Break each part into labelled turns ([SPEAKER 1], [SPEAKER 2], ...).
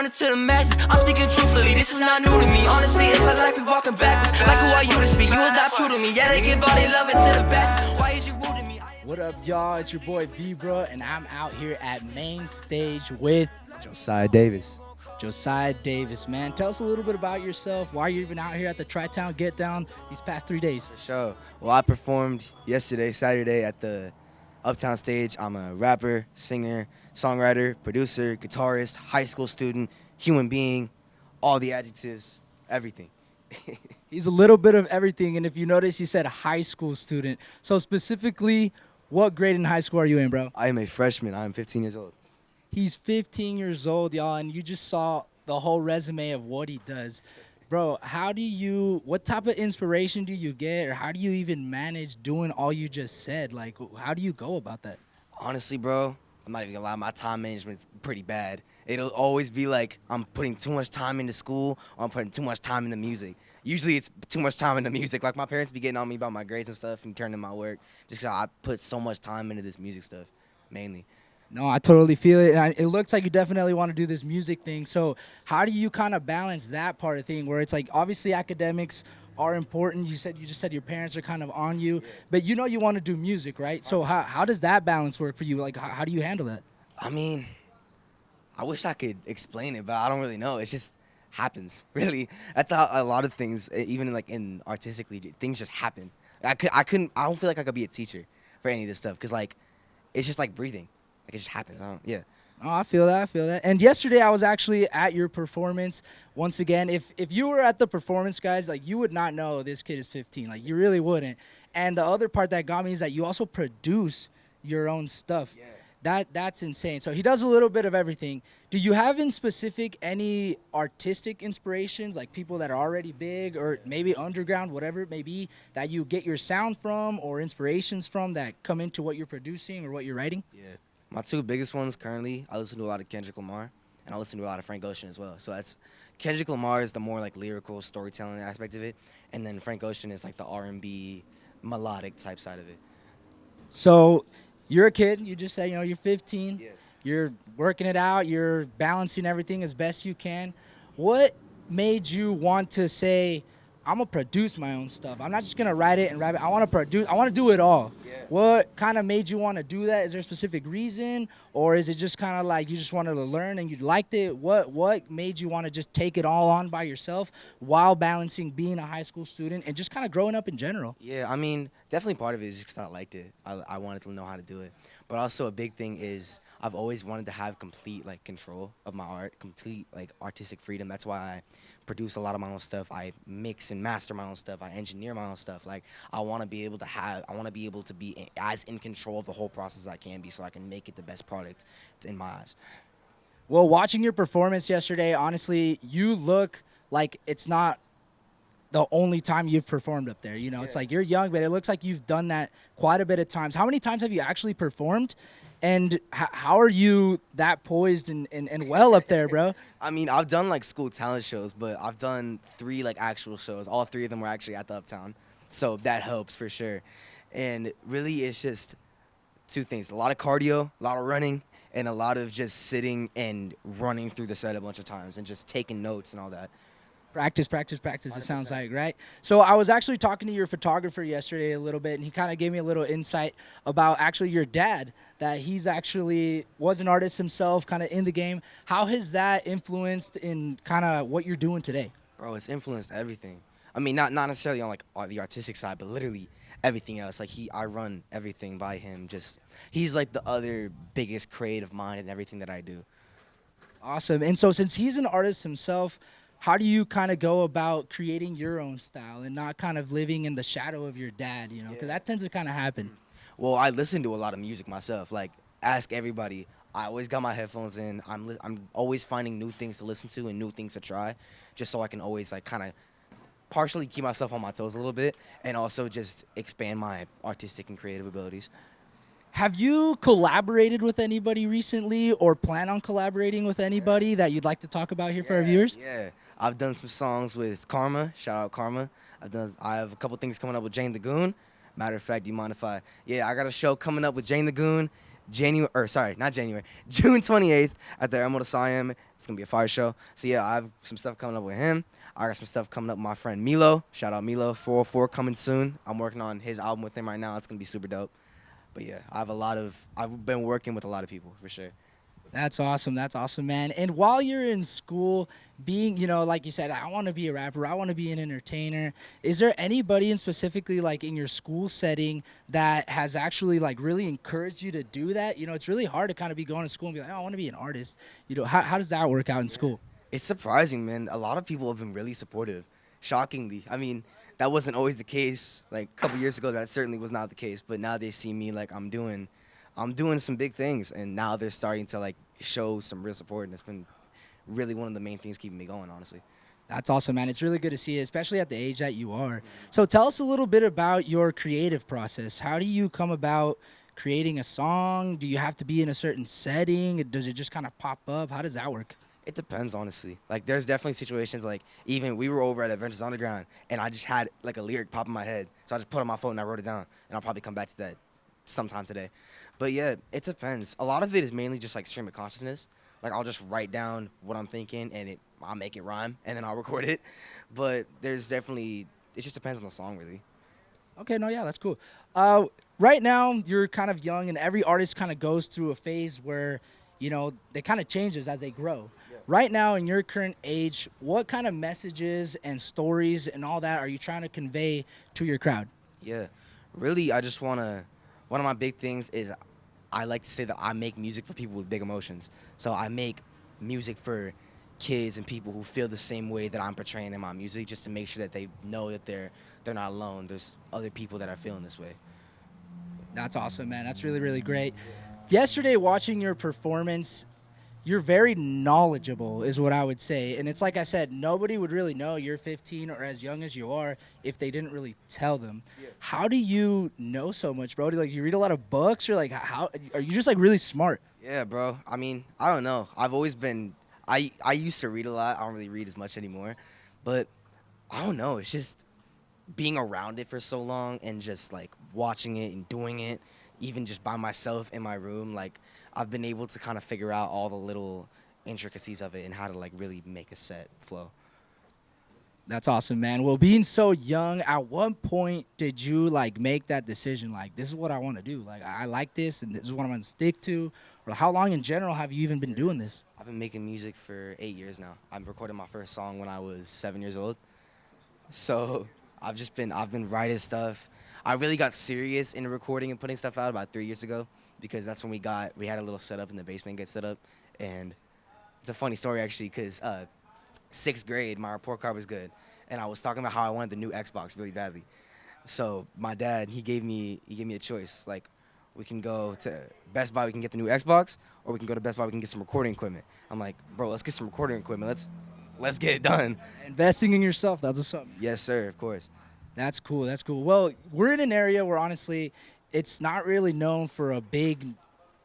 [SPEAKER 1] running to the masses. I'm speaking truthfully, this is not new to me. Honestly, it felt like we walking backwards. Like who are you to speak? You was not true to me. Yeah, they give all they love it to the best. Why is you rude to me?
[SPEAKER 2] What up, y'all? It's your boy V-Bro, and I'm out here at Main Stage with
[SPEAKER 3] JOSIAHDAVIS.
[SPEAKER 2] JOSIAHDAVIS, man. Tell us a little bit about yourself. Why you're even out here at the Tri-Town Get Down these past 3 days.
[SPEAKER 3] For sure. Well, I performed yesterday, Saturday, at the Uptown stage. I'm a rapper, singer, songwriter, producer, guitarist, high school student, human being, all the adjectives, everything.
[SPEAKER 2] He's a little bit of everything, and if you notice, he said high school student. So specifically, what grade in high school are you in, bro?
[SPEAKER 3] I am a freshman. I am 15 years old.
[SPEAKER 2] He's 15 years old, y'all, and you just saw the whole resume of what he does. Bro, what type of inspiration do you get, or how do you even manage doing all you just said? Like, how do you go about that?
[SPEAKER 3] Honestly, bro, I'm not even gonna lie, my time management's pretty bad. It'll always be like I'm putting too much time into school, or I'm putting too much time into music. Usually it's too much time into music. Like, my parents be getting on me about my grades and stuff and turning my work just because I put so much time into this music stuff, mainly.
[SPEAKER 2] No, I totally feel it. And it looks like you definitely want to do this music thing. So how do you kind of balance that part of thing where it's like, obviously academics are important. You just said your parents are kind of on you, but you know you want to do music, right? So how does that balance work for you? Like, how do you handle that?
[SPEAKER 3] I mean, I wish I could explain it, but I don't really know. It just happens, really. That's how a lot of things, even like in artistically, things just happen. I don't feel like I could be a teacher for any of this stuff because, like, it's just like breathing. Like, it just happens. Yeah.
[SPEAKER 2] Oh, I feel that. And yesterday I was actually at your performance. Once again, if you were at the performance, guys, like, you would not know this kid is 15. Like, you really wouldn't. And the other part that got me is that you also produce your own stuff.
[SPEAKER 3] Yeah.
[SPEAKER 2] That's insane. So he does a little bit of everything. Do you have in specific any artistic inspirations, like people that are already big or maybe underground, whatever it may be, that you get your sound from or inspirations from that come into what you're producing or what you're writing?
[SPEAKER 3] Yeah. My two biggest ones currently, I listen to a lot of Kendrick Lamar, and I listen to a lot of Frank Ocean as well. So that's Kendrick Lamar is the more like lyrical storytelling aspect of it, and then Frank Ocean is like the R&B melodic type side of it.
[SPEAKER 2] So you're a kid. You just said, you're 15.
[SPEAKER 3] Yeah.
[SPEAKER 2] You're working it out. You're balancing everything as best you can. What made you want to say, I'm going to produce my own stuff? I'm not just going to write it and rap it. I want to do it all.
[SPEAKER 3] Yeah.
[SPEAKER 2] What kind of made you want to do that? Is there a specific reason? Or is it just kind of like you just wanted to learn and you liked it? What made you want to just take it all on by yourself while balancing being a high school student and just kind of growing up in general?
[SPEAKER 3] Yeah, I mean, definitely part of it is just because I liked it. I wanted to know how to do it. But also a big thing is I've always wanted to have complete, like, control of my art, complete, like, artistic freedom. That's why I produce a lot of my own stuff. I mix and master my own stuff. I engineer my own stuff. Like, I want to be able to be as in control of the whole process as I can be so I can make it the best product in my eyes.
[SPEAKER 2] Well, watching your performance yesterday, honestly, you look like it's not the only time you've performed up there. It's like you're young, but it looks like you've done that quite a bit of times. How many times have you actually performed? And how are you that poised and well up there, bro?
[SPEAKER 3] I mean, I've done, like, school talent shows, but I've done 3, like, actual shows. All 3 of them were actually at the Uptown. So that helps for sure. And really, it's just 2 things. A lot of cardio, a lot of running, and a lot of just sitting and running through the set a bunch of times and just taking notes and all that.
[SPEAKER 2] Practice, it
[SPEAKER 3] 100%.
[SPEAKER 2] sounds like, right? So I was actually talking to your photographer yesterday a little bit, and he kind of gave me a little insight about actually your dad, that he's actually was an artist himself, kind of in the game. How has that influenced in kind of what you're doing today?
[SPEAKER 3] Bro, it's influenced everything. I mean, not necessarily on, like, the artistic side, but literally everything else. Like, I run everything by him. He's like the other biggest creative mind in everything that I do.
[SPEAKER 2] Awesome. And so since he's an artist himself, how do you kind of go about creating your own style and not kind of living in the shadow of your dad, because that tends to kind of happen?
[SPEAKER 3] Well, I listen to a lot of music myself. Like, ask everybody. I always got my headphones in. I'm always finding new things to listen to and new things to try, just so I can always, like, kind of partially keep myself on my toes a little bit and also just expand my artistic and creative abilities.
[SPEAKER 2] Have you collaborated with anybody recently or plan on collaborating with anybody that you'd like to talk about here for our viewers?
[SPEAKER 3] Yeah. I've done some songs with Karma. Shout out Karma. I have a couple things coming up with Jane the Goon. Matter of fact, do you mind if I got a show coming up with Jane the Goon June 28th at the Emerald Siam. It's gonna be a fire show. So yeah, I have some stuff coming up with him. I got some stuff coming up with my friend Milo. Shout out Milo. 404 coming soon. I'm working on his album with him right now. It's gonna be super dope. But yeah, I've been working with a lot of people for sure.
[SPEAKER 2] That's awesome. That's awesome, man. And while you're in school, being, like you said, I want to be a rapper, I want to be an entertainer. Is there anybody in specifically like in your school setting that has actually like really encouraged you to do that? It's really hard to kind of be going to school and be like, oh, I want to be an artist. How does that work out in school?
[SPEAKER 3] It's surprising, man. A lot of people have been really supportive, shockingly. I mean, that wasn't always the case. Like a couple years ago, that certainly was not the case. But now they see me like I'm doing some big things, and now they're starting to like show some real support, and it's been really one of the main things keeping me going, honestly.
[SPEAKER 2] That's awesome, man. It's really good to see it, especially at the age that you are. So tell us a little bit about your creative process. How do you come about creating a song? Do you have to be in a certain setting? Does it just kind of pop up? How does that work?
[SPEAKER 3] It depends, honestly. Like, there's definitely situations, like, even we were over at Bangerz Underground, and I just had, like, a lyric pop in my head. So I just put it on my phone and I wrote it down, and I'll probably come back to that sometime today. But, yeah, it depends. A lot of it is mainly just, like, stream of consciousness. Like, I'll just write down what I'm thinking, and I'll make it rhyme, and then I'll record it. But there's definitely, it just depends on the song, really.
[SPEAKER 2] Okay, no, yeah, that's cool. Right now, you're kind of young, and every artist kind of goes through a phase where, they kind of changes as they grow. Right now, in your current age, what kind of messages and stories and all that are you trying to convey to your crowd?
[SPEAKER 3] Yeah, really, I just want to, one of my big things is I like to say that I make music for people with big emotions. So I make music for kids and people who feel the same way that I'm portraying in my music, just to make sure that they know that they're not alone. There's other people that are feeling this way.
[SPEAKER 2] That's awesome, man. That's really, really great. Yesterday, watching your performance, you're very knowledgeable is what I would say. And it's like I said, nobody would really know you're 15 or as young as you are if they didn't really tell them. Yeah. How do you know so much, bro? You read a lot of books, or like how are you just like really smart?
[SPEAKER 3] Yeah, bro. I mean, I don't know. I've always been, I used to read a lot. I don't really read as much anymore. But I don't know. It's just being around it for so long and just like watching it and doing it, even just by myself in my room, like I've been able to kind of figure out all the little intricacies of it and how to like really make a set flow.
[SPEAKER 2] That's awesome, man. Well, being so young, at what point did you like make that decision? Like, this is what I want to do. Like, I like this, and this is what I'm going to stick to. Or how long in general have you even been doing this?
[SPEAKER 3] I've been making music for 8 years now. I recorded my first song when I was 7 years old. So I've been writing stuff. I really got serious into recording and putting stuff out about 3 years ago, because that's when we had a little setup in the basement get set up. And it's a funny story, actually, because 6th grade, my report card was good, and I was talking about how I wanted the new Xbox really badly. So my dad, he gave me a choice. Like, we can go to Best Buy, we can get the new Xbox, or we can go to Best Buy, we can get some recording equipment. I'm like, bro, let's get some recording equipment. Let's get it done.
[SPEAKER 2] Investing in yourself, that's what's up.
[SPEAKER 3] Yes, sir, of course.
[SPEAKER 2] That's cool. That's cool. Well, we're in an area where honestly, it's not really known for a big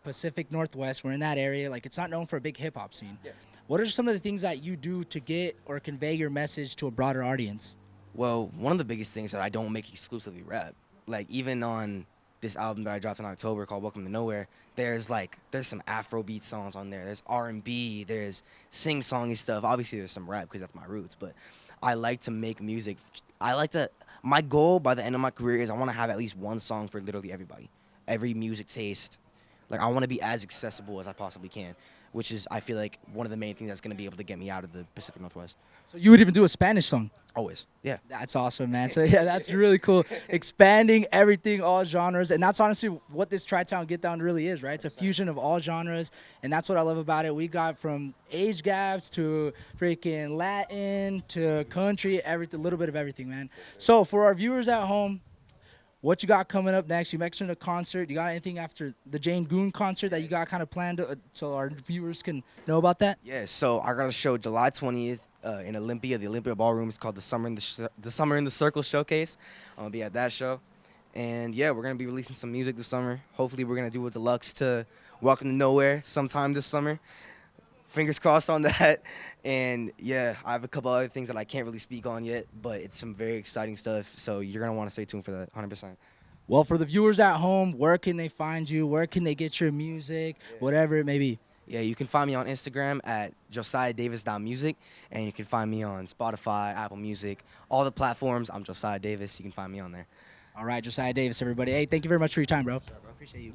[SPEAKER 2] Pacific Northwest. We're in that area. Like, it's not known for a big hip hop scene. Yeah. What are some of the things that you do to get or convey your message to a broader audience?
[SPEAKER 3] Well, one of the biggest things that I don't make exclusively rap. Like, even on this album that I dropped in October called Welcome to Nowhere, there's some Afrobeat songs on there. There's R&B. There's sing-songy stuff. Obviously, there's some rap because that's my roots. But I like to make music. My goal by the end of my career is I want to have at least one song for literally everybody, every music taste. Like, I want to be as accessible as I possibly can, which is, I feel like, one of the main things that's going to be able to get me out of the Pacific Northwest.
[SPEAKER 2] So you would even do a Spanish song?
[SPEAKER 3] Always, yeah.
[SPEAKER 2] That's awesome, man. So, yeah, that's really cool. Expanding everything, all genres. And that's honestly what this Tri-Town Get Down really is, right? It's a fusion of all genres, and that's what I love about it. We got from age gaps to freaking Latin to country, everything, a little bit of everything, man. So for our viewers at home, what you got coming up next? You mentioned a concert. You got anything after the Jane Goon concert that you got kind of planned so our viewers can know about that?
[SPEAKER 3] Yeah, so I got a show July 20th in Olympia, the Olympia Ballroom. It's called the Summer in the Circle Showcase. I'm going to be at that show. And, yeah, we're going to be releasing some music this summer. Hopefully we're going to do a deluxe to Welcome to Nowhere sometime this summer. Fingers crossed on that. And, yeah, I have a couple other things that I can't really speak on yet, but it's some very exciting stuff. So you're going to want to stay tuned for that, 100%.
[SPEAKER 2] Well, for the viewers at home, where can they find you? Where can they get your music? Whatever it may be.
[SPEAKER 3] Yeah, you can find me on Instagram at JOSIAHDavis.music, and you can find me on Spotify, Apple Music, all the platforms. I'm Josiah Davis. You can find me on there.
[SPEAKER 2] All right, Josiah Davis, everybody. Hey, thank you very much for your time, bro. Appreciate you.